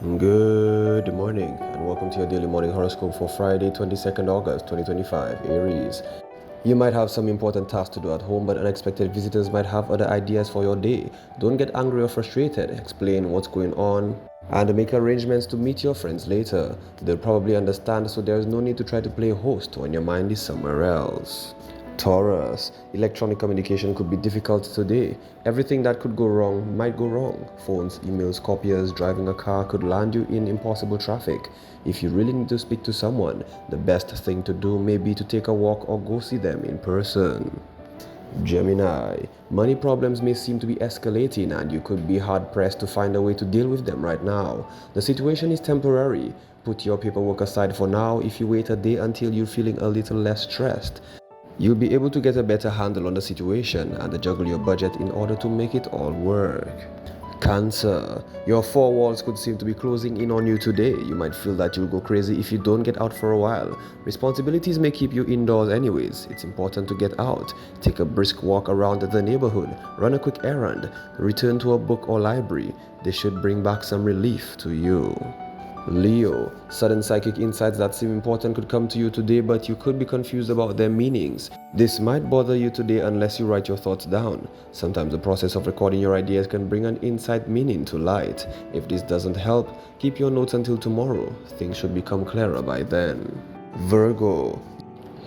Good morning and welcome to your daily morning horoscope for Friday, 22nd August 2025, Aries. You might have some important tasks to do at home, but unexpected visitors might have other ideas for your day. Don't get angry or frustrated. Explain what's going on and make arrangements to meet your friends later. They'll probably understand, so there's no need to try to play host when your mind is somewhere else. Taurus, electronic communication could be difficult today. Everything that could go wrong might go wrong. Phones, emails, copiers, driving a car could land you in impossible traffic. If you really need to speak to someone, the best thing to do may be to take a walk or go see them in person. Gemini, money problems may seem to be escalating and you could be hard pressed to find a way to deal with them right now. The situation is temporary. Put your paperwork aside for now. If you wait a day until you're feeling a little less stressed, you'll be able to get a better handle on the situation and juggle your budget in order to make it all work. Cancer, your four walls could seem to be closing in on you today. You might feel that you'll go crazy if you don't get out for a while. Responsibilities may keep you indoors anyways. It's important to get out. Take a brisk walk around the neighborhood, run a quick errand, return to a book or library. They should bring back some relief to you. Leo, sudden psychic insights that seem important could come to you today, but you could be confused about their meanings. This might bother you today unless you write your thoughts down. Sometimes the process of recording your ideas can bring an insight meaning to light. If this doesn't help, keep your notes until tomorrow. Things should become clearer by then. Virgo,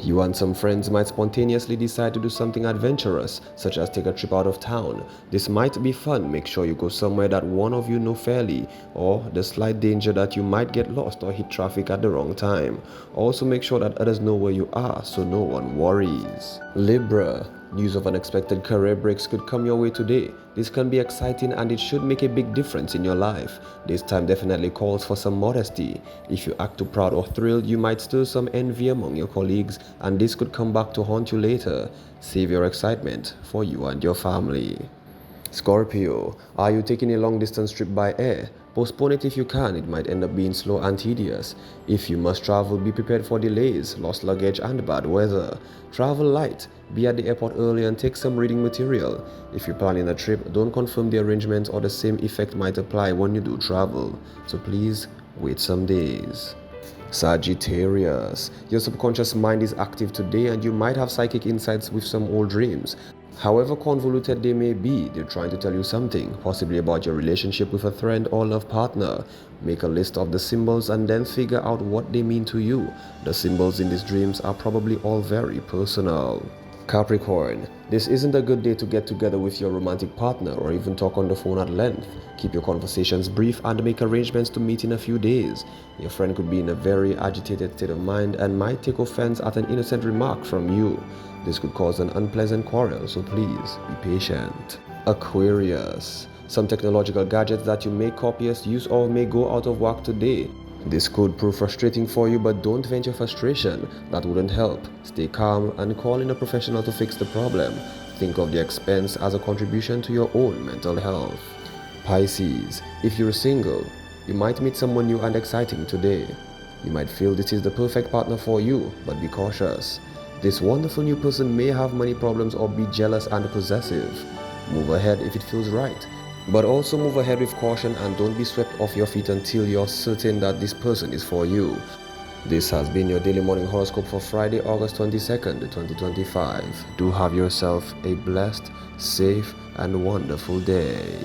you and some friends might spontaneously decide to do something adventurous, such as take a trip out of town. This might be fun. Make sure you go somewhere that one of you know fairly, or the slight danger that you might get lost or hit traffic at the wrong time. Also make sure that others know where you are so no one worries. Libra, news of unexpected career breaks could come your way today. This can be exciting and it should make a big difference in your life. This time definitely calls for some modesty. If you act too proud or thrilled, you might stir some envy among your colleagues and this could come back to haunt you later. Save your excitement for you and your family. Scorpio, are you taking a long distance trip by air? Postpone it if you can. It might end up being slow and tedious. If you must travel, be prepared for delays, lost luggage and bad weather. Travel light. Be at the airport early and take some reading material. If you're planning a trip, don't confirm the arrangement or the same effect might apply when you do travel. So please wait some days. Sagittarius, your subconscious mind is active today and you might have psychic insights with some old dreams. However convoluted they may be, they're trying to tell you something, possibly about your relationship with a friend or love partner. Make a list of the symbols and then figure out what they mean to you. The symbols in these dreams are probably all very personal. Capricorn, this isn't a good day to get together with your romantic partner or even talk on the phone at length. Keep your conversations brief and make arrangements to meet in a few days. Your friend could be in a very agitated state of mind and might take offense at an innocent remark from you. This could cause an unpleasant quarrel, so please be patient. Aquarius, some technological gadgets that you may copious use or may go out of whack today. This could prove frustrating for you, but don't vent your frustration. That wouldn't help. Stay calm and call in a professional to fix the problem. Think of the expense as a contribution to your own mental health. Pisces, if you're single, you might meet someone new and exciting today. You might feel this is the perfect partner for you, but be cautious. This wonderful new person may have money problems or be jealous and possessive. Move ahead if it feels right. But also move ahead with caution and don't be swept off your feet until you're certain that this person is for you. This has been your daily morning horoscope for Friday, August 22nd, 2025. Do have yourself a blessed, safe, and wonderful day.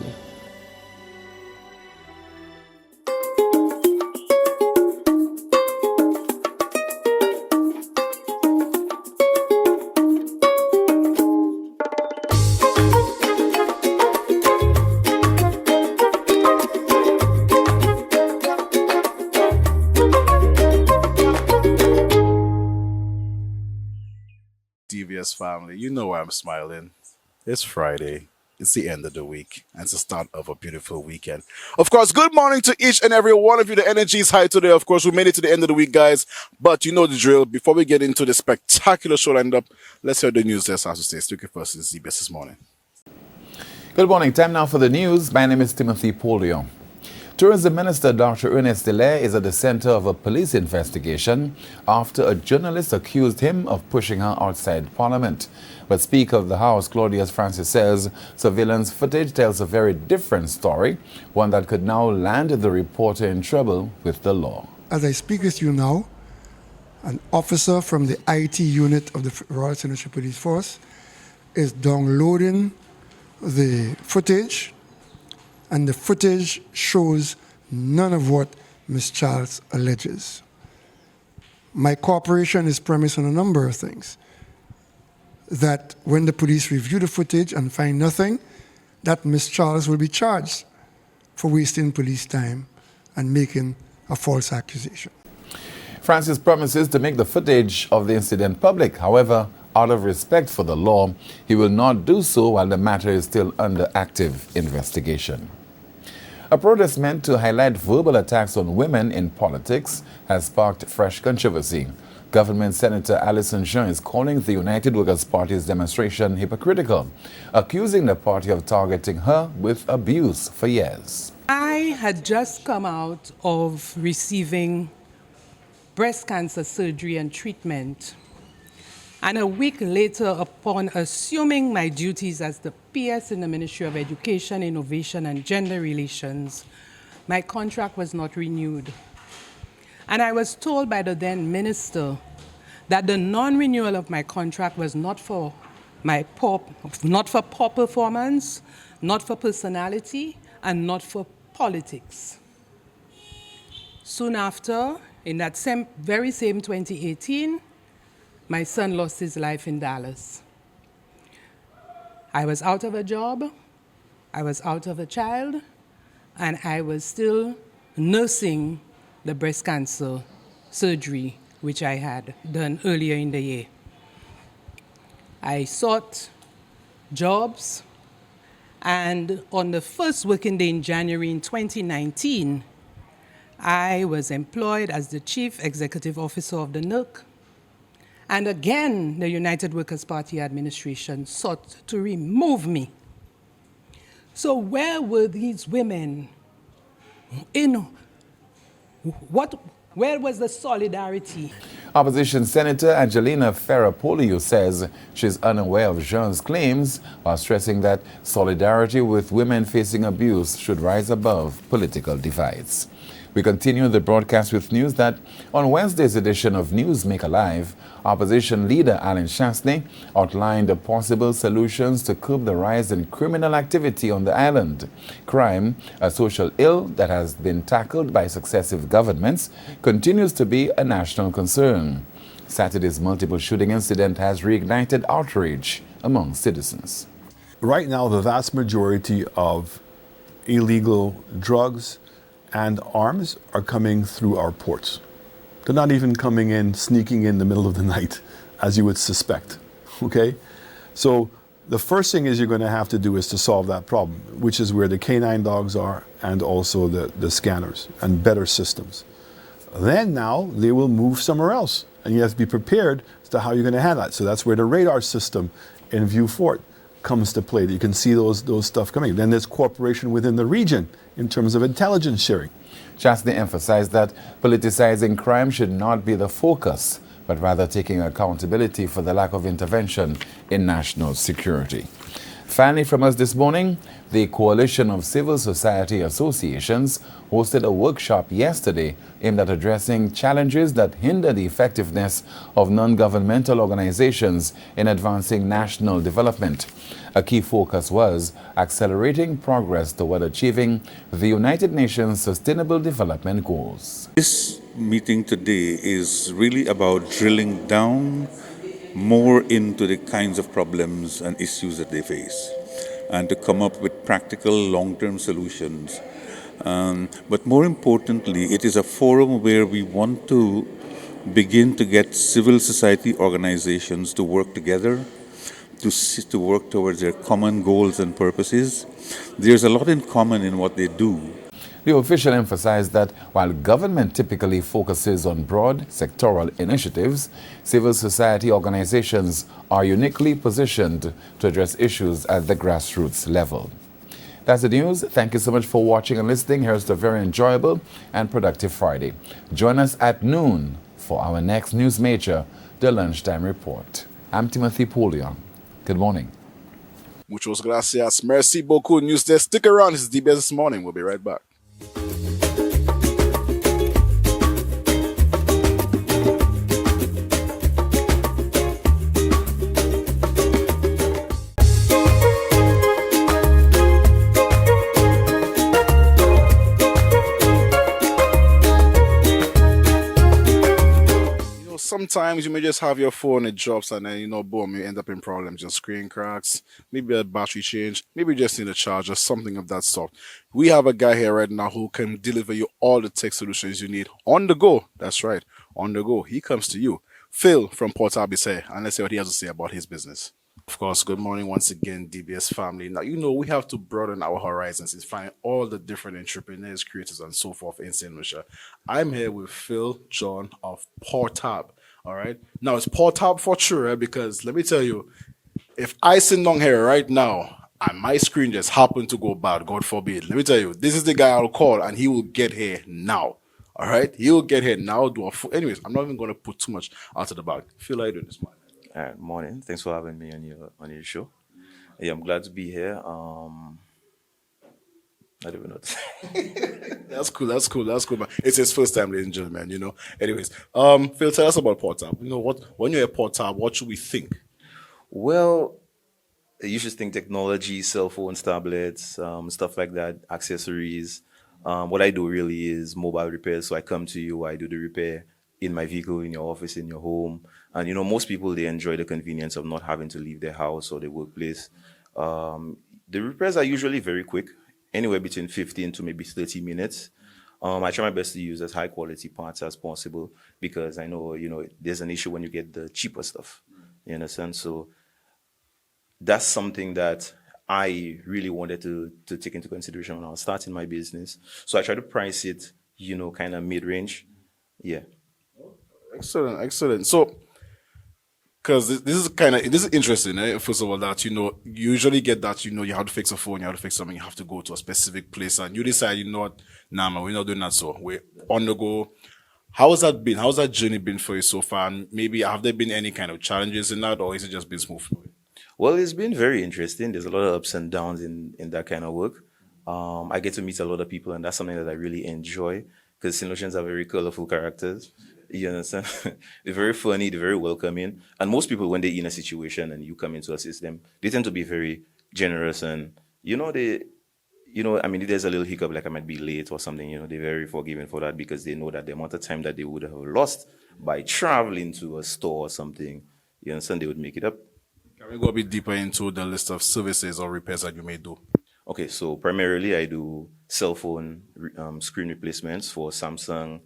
Devious family, you know why I'm smiling. It's Friday. It's the end of the week, and it's the start of a beautiful weekend. Of course, good morning to each and every one of you. The energy is high today. Of course, we made it to the end of the week, guys. But you know the drill. Before we get into the spectacular show lined up, let's hear the news. Let's have to stay sticky first. It's the best this morning. Good morning. Time now for the news. My name is Timothy Polio. Tourism Minister Dr. Ernest Delay is at the center of a police investigation after a journalist accused him of pushing her outside Parliament. But Speaker of the House, Claudius Francis, says surveillance footage tells a very different story, one that could now land the reporter in trouble with the law. As I speak with you now, an officer from the IT unit of the Royal Senatorial Police Force is downloading the footage, and the footage shows none of what Ms. Charles alleges. My cooperation is premised on a number of things. That when the police review the footage and find nothing, that Ms. Charles will be charged for wasting police time and making a false accusation. Francis promises to make the footage of the incident public. However, out of respect for the law, he will not do so while the matter is still under active investigation. A protest meant to highlight verbal attacks on women in politics has sparked fresh controversy. Government Senator Alison Jean is calling the United Workers' Party's demonstration hypocritical, accusing the party of targeting her with abuse for years. I had just come out of receiving breast cancer surgery and treatment. And a week later, upon assuming my duties as the PS in the Ministry of Education, Innovation and Gender Relations, my contract was not renewed. And I was told by the then minister that the non-renewal of my contract was not for poor performance, not for personality, and not for politics. Soon after, in that very same 2018, my son lost his life in Dallas. I was out of a job, I was out of a child, and I was still nursing the breast cancer surgery which I had done earlier in the year. I sought jobs, and on the first working day in January in 2019, I was employed as the Chief Executive Officer of the NERC. And again, the United Workers' Party administration sought to remove me. So where were these women? Where was the solidarity? Opposition Senator Angelina Ferrapolio says she's unaware of Jean's claims, while stressing that solidarity with women facing abuse should rise above political divides. We continue the broadcast with news that on Wednesday's edition of News Make Alive, opposition leader Alan Chastney outlined the possible solutions to curb the rise in criminal activity on the island. Crime, a social ill that has been tackled by successive governments, continues to be a national concern. Saturday's multiple shooting incident has reignited outrage among citizens. Right now, the vast majority of illegal drugs and arms are coming through our ports. They're not even coming in, sneaking in the middle of the night, as you would suspect, okay? So the first thing is you're going to have to do is to solve that problem, which is where the canine dogs are and also the scanners and better systems. Then now they will move somewhere else, and you have to be prepared as to how you're going to handle that. So that's where the radar system in View Fort comes to play. You can see those stuff coming. Then there's cooperation within the region in terms of intelligence sharing. Chastney emphasized that politicizing crime should not be the focus, but rather taking accountability for the lack of intervention in national security. Finally, from us this morning, the Coalition of Civil Society Associations hosted a workshop yesterday aimed at addressing challenges that hinder the effectiveness of non-governmental organizations in advancing national development. A key focus was accelerating progress toward achieving the United Nations Sustainable Development Goals. This meeting today is really about drilling down more into the kinds of problems and issues that they face, and to come up with practical long-term solutions. But more importantly, it is a forum where we want to begin to get civil society organizations to work together, to work towards their common goals and purposes. There's a lot in common in what they do. The official emphasized that while government typically focuses on broad sectoral initiatives, civil society organizations are uniquely positioned to address issues at the grassroots level. That's the news. Thank you so much for watching and listening. Here's to a very enjoyable and productive Friday. Join us at noon for our next news major, the Lunchtime Report. I'm Timothy Poulion. Good morning. Muchos gracias. Merci beaucoup. News Desk. Stick around. It's DBS This Morning. We'll be right back. Sometimes you may just have your phone, it drops, and then, boom, you end up in problems. Your screen cracks, maybe a battery change, maybe you just need a charger, something of that sort. We have a guy here right now who can deliver you all the tech solutions you need on the go. That's right, on the go. He comes to you. Phil from Portab is here, and let's see what he has to say about his business. Of course, good morning once again, DBS family. Now, we have to broaden our horizons and find all the different entrepreneurs, creators, and so forth in St. Lucia. I'm here with Phil John of Portab. All right. Now, it's Portab for sure, because let me tell you, if I sit down here right now and my screen just happened to go bad, God forbid, let me tell you, this is the guy I'll call and he will get here now. All right. He will get here now. Anyways, I'm not even going to put too much out of the bag. Phil, how you doing this morning? All right, morning. Thanks for having me on your show. Yeah, I'm glad to be here. I don't even know what to say. That's cool, man. It's his first time, ladies and gentlemen, Anyways, Phil, tell us about Portab. When you're at Portab, what should we think? Well, you should think technology, cell phones, tablets, stuff like that, accessories. What I do really is mobile repairs. So I come to you, I do the repair in my vehicle, in your office, in your home. And, most people, they enjoy the convenience of not having to leave their house or their workplace. The repairs are usually very quick, anywhere between 15 to maybe 30 minutes. I try my best to use as high quality parts as possible, because I know, there's an issue when you get the cheaper stuff. You understand? So that's something that I really wanted to take into consideration when I was starting my business. So I try to price it, kind of mid-range. Yeah. Excellent. So, because this is interesting, first of all, that, you usually get that, you have to fix a phone, you have to fix something, you have to go to a specific place, and you decide, what, nah, man, we're not doing that, so we're on the go. How has that been? How's that journey been for you so far? And maybe have there been any kind of challenges in that, or is it just been smooth? Well, it's been very interesting. There's a lot of ups and downs in that kind of work. I get to meet a lot of people, and that's something that I really enjoy, because St. Lucians are very colorful characters. You understand? They're very funny, they're very welcoming. And most people, when they're in a situation and you come in to assist them, they tend to be very generous. And, if there's a little hiccup, like I might be late or something, they're very forgiving for that, because they know that the amount of time that they would have lost by traveling to a store or something, you understand, they would make it up. Can we go a bit deeper into the list of services or repairs that you may do? Okay, so primarily I do cell phone screen replacements for Samsung,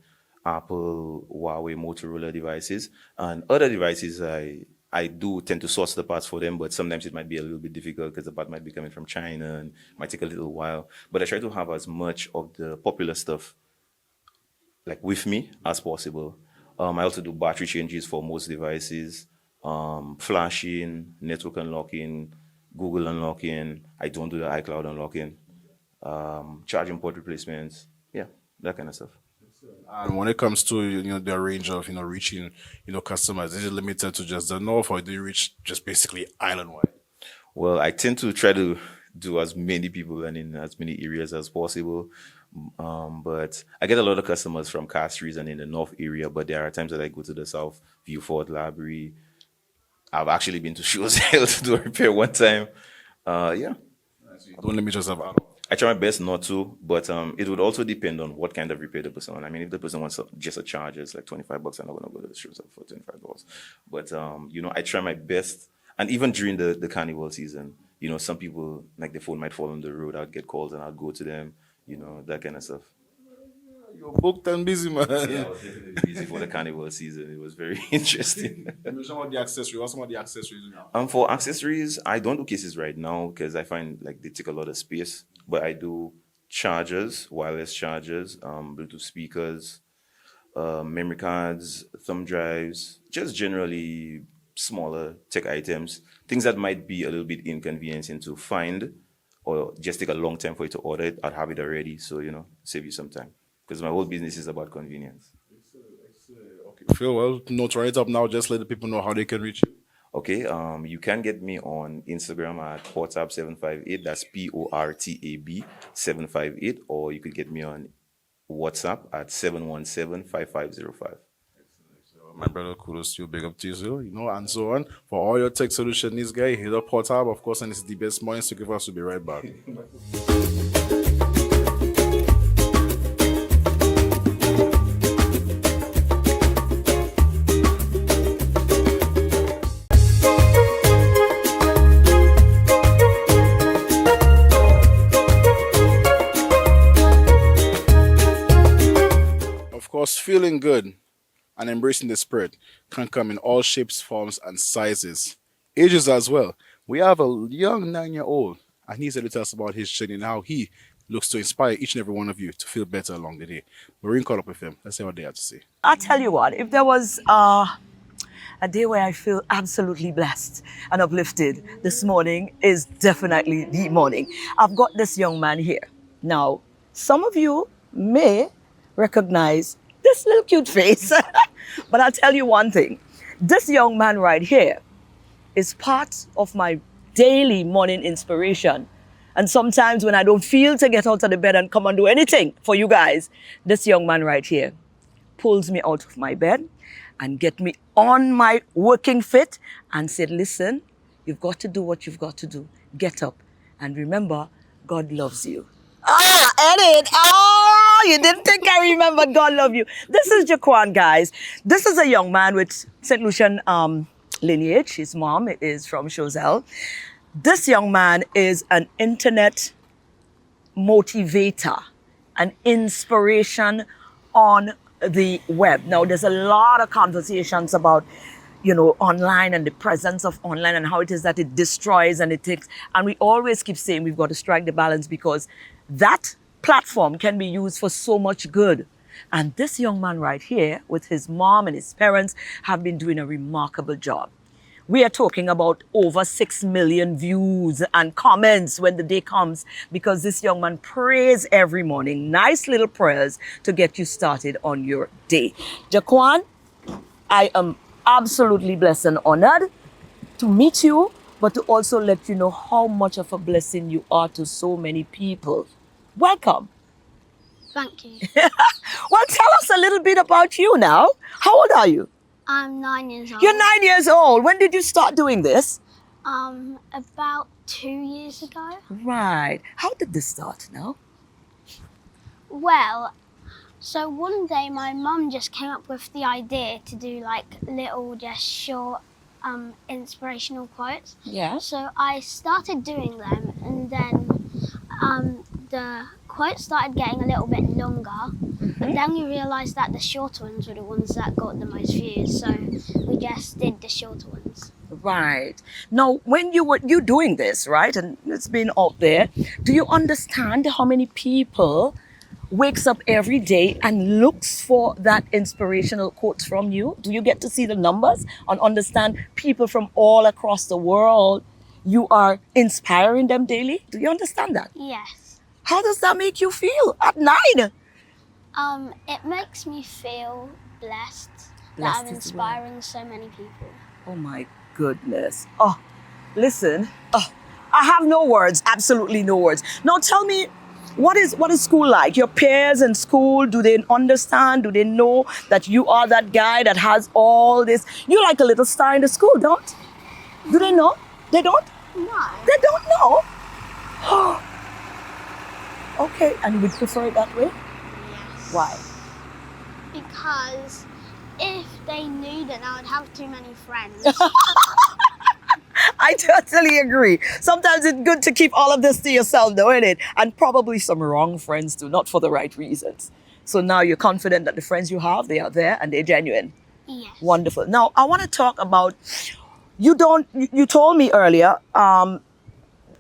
Apple, Huawei, Motorola devices, and other devices. I do tend to source the parts for them, but sometimes it might be a little bit difficult because the part might be coming from China and might take a little while. But I try to have as much of the popular stuff like with me as possible. I also do battery changes for most devices, flashing, network unlocking, Google unlocking. I don't do the iCloud unlocking, charging port replacements. Yeah, that kind of stuff. And when it comes to the range of reaching customers, is it limited to just the north, or do you reach just basically island wide? Well, I tend to try to do as many people and in as many areas as possible. But I get a lot of customers from Castries and in the north area, but there are times that I go to the south, Viewfort, Labrie. I've actually been to Shoes Hill to do a repair one time. Yeah. Don't let me just have I try my best not to, but it would also depend on what kind of repair the person wants. If the person wants just a charger, it's like $25, I'm not going to go to the Shoes Hill for $25. But, I try my best. And even during the carnival season, some people, like their phone might fall on the road, I'd get calls and I'd go to them, that kind of stuff. You're booked and busy, man. Yeah, I was definitely busy for the carnival season. It was very interesting. What's some of the accessories now? For accessories, I don't do cases right now because I find like they take a lot of space. But I do chargers, wireless chargers, Bluetooth speakers, memory cards, thumb drives, just generally smaller tech items, things that might be a little bit inconveniencing to find, or just take a long time for you to order it, I'd have it already. So, save you some time. Because my whole business is about convenience. Okay, Phil, well, to write up now, just let the people know how they can reach you. Okay, you can get me on Instagram at Portab758. That's Portab 758. Or you could get me on WhatsApp at 717-5505. My brother, kudos to you, big up to you, Phil, and so on. For all your tech solution needs, guy, hit up Portab, of course, and it's the best morning, so give us to be right back. Of course, feeling good and embracing the spirit can come in all shapes, forms, and sizes. Ages as well. We have a young 9-year-old, and he's here to tell us about his journey and how he looks to inspire each and every one of you to feel better along the day. Maureen caught up with him. Let's see what they have to say. I'll tell you what, if there was a day where I feel absolutely blessed and uplifted, this morning is definitely the morning. I've got this young man here. Now, some of you may recognize this little cute face, but I'll tell you one thing. This young man right here is part of my daily morning inspiration. And sometimes when I don't feel to get out of the bed and come and do anything for you guys, this young man right here pulls me out of my bed and get me on my working fit and said, listen, you've got to do what you've got to do. Get up. And remember, God loves you. Edit. Oh, you didn't think I remembered God love you. This is Jaquan, guys. This is a young man with St. Lucian lineage. His mom is from Choselle. This young man is an internet motivator, an inspiration on the web. Now, there's a lot of conversations about, online and the presence of online and how it is that it destroys and it takes. And we always keep saying we've got to strike the balance because that platform can be used for so much good. And this young man right here with his mom and his parents have been doing a remarkable job. We are talking about over 6 million views and comments when the day comes because this young man prays every morning. Nice little prayers to get you started on your day. Jaquan, I am absolutely blessed and honored to meet you, but to also let you know how much of a blessing you are to so many people. Welcome. Thank you. Well, tell us a little bit about you now. How old are you? I'm 9 years old. You're 9 years old. When did you start doing this? About 2 years ago. Right. How did this start now? Well, so one day my mum just came up with the idea to do like little, just short, inspirational quotes. Yeah. So I started doing them, and then the quotes started getting a little bit longer. But then we realised that the shorter ones were the ones that got the most views, so we just did the shorter ones. Right. Now, when you doing this, right, and it's been out there, do you understand how many people wakes up every day and looks for that inspirational quotes from you? Do you get to see the numbers and understand people from all across the world? You are inspiring them daily? Do you understand that? Yes. How does that make you feel at 9? It makes me feel blessed that Blessed I'm as inspiring so many people. Oh my goodness. Oh, listen. Oh, I have no words. Absolutely no words. Now tell me, what is school like? Your peers in school, do they understand? Do they know that you are that guy that has all this? You're like a little star in the school, don't? Do they know? They don't? No. They don't know? Okay, and you would prefer it that way? Yes. Why? Because if they knew, then I would have too many friends. I totally agree. Sometimes it's good to keep all of this to yourself, though, isn't it? And probably some wrong friends too, not for the right reasons. So now you're confident that the friends you have, they are there and they're genuine. Yes. Wonderful. Now, I want to talk about, you told me earlier,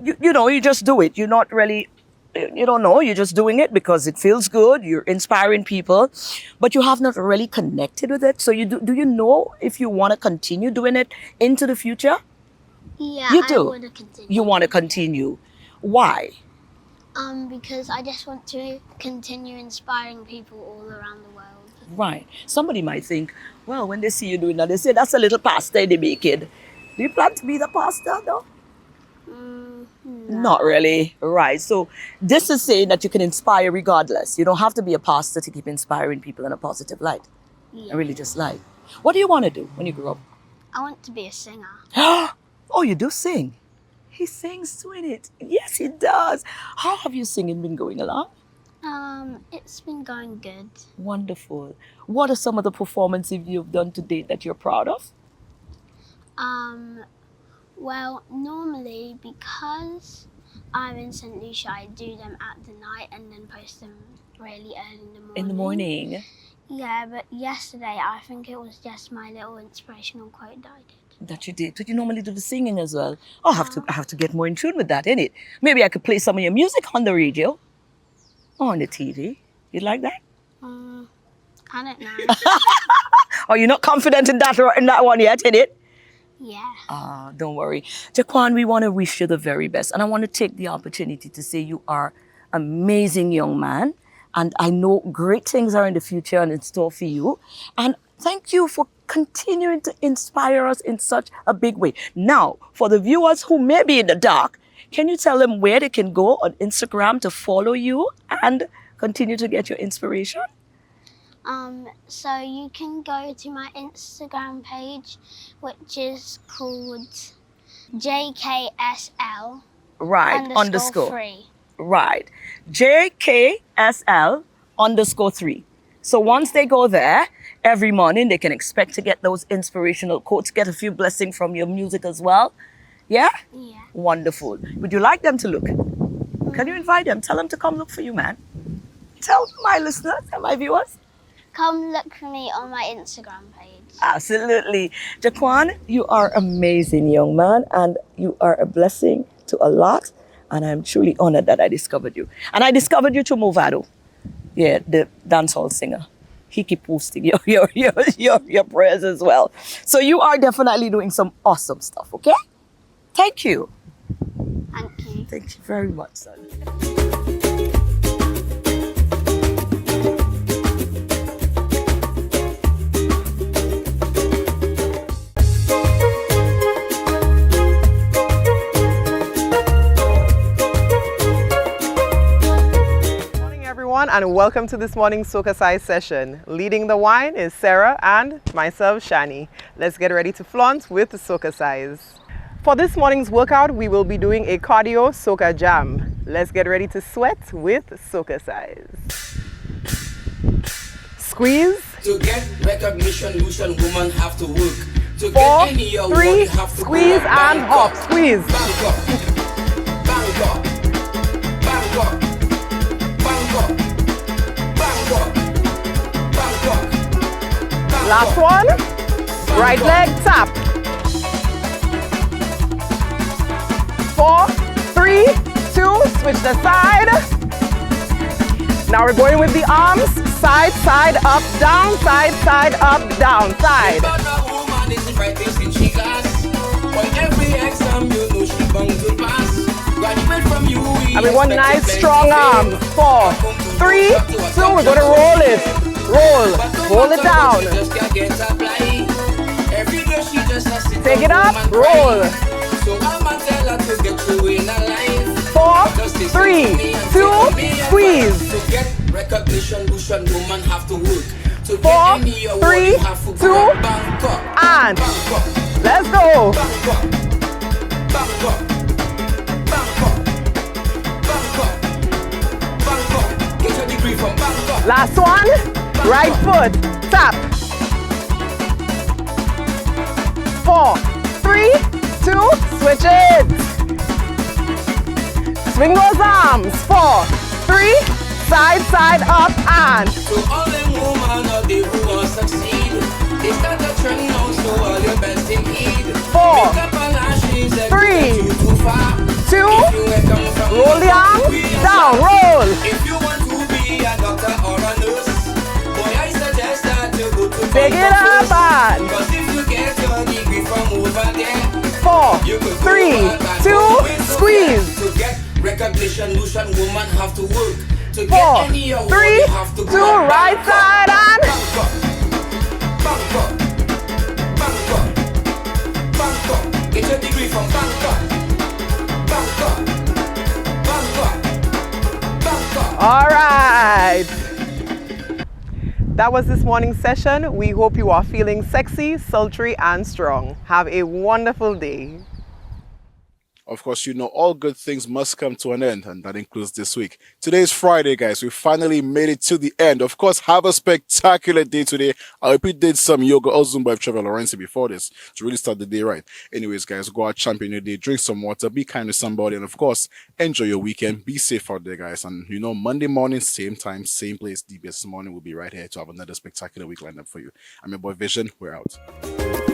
you just do it. You're not really, you don't know, you're just doing it because it feels good. You're inspiring people, but you have not really connected with it. So do you know if you want to continue doing it into the future? Yeah, You do? I want to continue. You want to continue. Why? Because I just want to continue inspiring people all around the world. Right. Somebody might think, well, when they see you doing that, they say, that's a little pastor they make it. Do you plan to be the pastor, though? No. Not really. Right. So this is saying that you can inspire regardless. You don't have to be a pastor to keep inspiring people in a positive light, a religious light. What do you want to do when you grow up? I want to be a singer. Oh, you do sing? He sings to it. Yes, he does. How have your singing been going along? It's been going good. Wonderful. What are some of the performances you've done to date that you're proud of? Well, normally, because I'm in St. Lucia, I do them at the night and then post them really early in the morning. In the morning? Yeah, but yesterday I think it was just my little inspirational quote that I did. That you did. But you normally do the singing as well. I have to get more in tune with that, innit? Maybe I could play some of your music on the radio or on the TV. You'd like that? I don't know. Are you not confident in that one yet, innit? Yeah. Don't worry. Jaquan, we want to wish you the very best. And I want to take the opportunity to say you are an amazing young man. And I know great things are in the future and in store for you. And thank you for continuing to inspire us in such a big way. Now, for the viewers who may be in the dark, can you tell them where they can go on Instagram to follow you and continue to get your inspiration? So you can go to my Instagram page, which is called JKSL. Right, underscore 3. Right. JKSL _3. So once they go there, every morning they can expect to get those inspirational quotes, get a few blessings from your music as well. Yeah? Yeah. Wonderful. Would you like them to look? Can you invite them? Tell them to come look for you, man. Tell my listeners and my viewers. Come look for me on my Instagram page. Absolutely. Jaquan, you are amazing, young man, and you are a blessing to a lot. And I'm truly honored that I discovered you. And I discovered you through Movado. Yeah, the dancehall singer. He keep posting your prayers as well. So you are definitely doing some awesome stuff, okay? Thank you. Thank you. Thank you very much, son. And welcome to this morning's SocaCize session. Leading the wine is Sarah and myself, Shani. Let's get ready to flaunt with the SocaCize. For this morning's workout, we will be doing a cardio soca jam. Let's get ready to sweat with SocaCize. Squeeze. To get recognition, Lucian women have to work. To 4, get any award, 3, you have to squeeze work. and hop. Squeeze. Bangkok. Bangkok. Bangkok. Bangkok. Bangkok. Bangkok. Last one. Right leg tap. 4, 3, 2, switch the side. Now we're going with the arms. Side, side, up, down, side, up, down, side. And we want nice strong arms. 4, 3, 2, we're going to roll it. Roll. Hold it down. Take it up. Roll. 4, 3, 2, squeeze. To get recognition, Lucian woman have to work. 4, 3, 2, and let's go. Bangkok. Bangkok. Bangkok. Bangkok. Bangkok. Get your degree from Bangkok. Last one. Right foot. Tap. 4, 3, 2, switch it. Swing those arms. 4, 3, side, up, and. To all them women out there who want to succeed, they start a trend now, so all your best in heed. 4, 3, 2, roll the arms, down, roll. If you want to be a doctor or a nurse, boy, I suggest that you go to Take it up, and. Because if you get your degree from over there, 4, 3, 2, squeeze. to get Recognition, notion, woman have to work. To 4, get any award, 3, you have to 2, go and right bank side up. on. Bank up. Bank up. Bank up. Get your degree from Bangkok. Bangkok. Bangkok. Bangkok. All right. That was this morning's session. We hope you are feeling sexy, sultry, and strong. Have a wonderful day. Of course, all good things must come to an end, and that includes this week. Today is Friday, guys. We finally made it to the end. Of course, have a spectacular day today. I hope you did some yoga or Zumba with Trevor Lawrence before this to really start the day right. Anyways, guys, go out, champion your day, drink some water, be kind to somebody, and of course, enjoy your weekend. Be safe out there, guys. And Monday morning, same time, same place, DBS Morning will be right here to have another spectacular week lined up for you. I'm your boy Vision. We're out.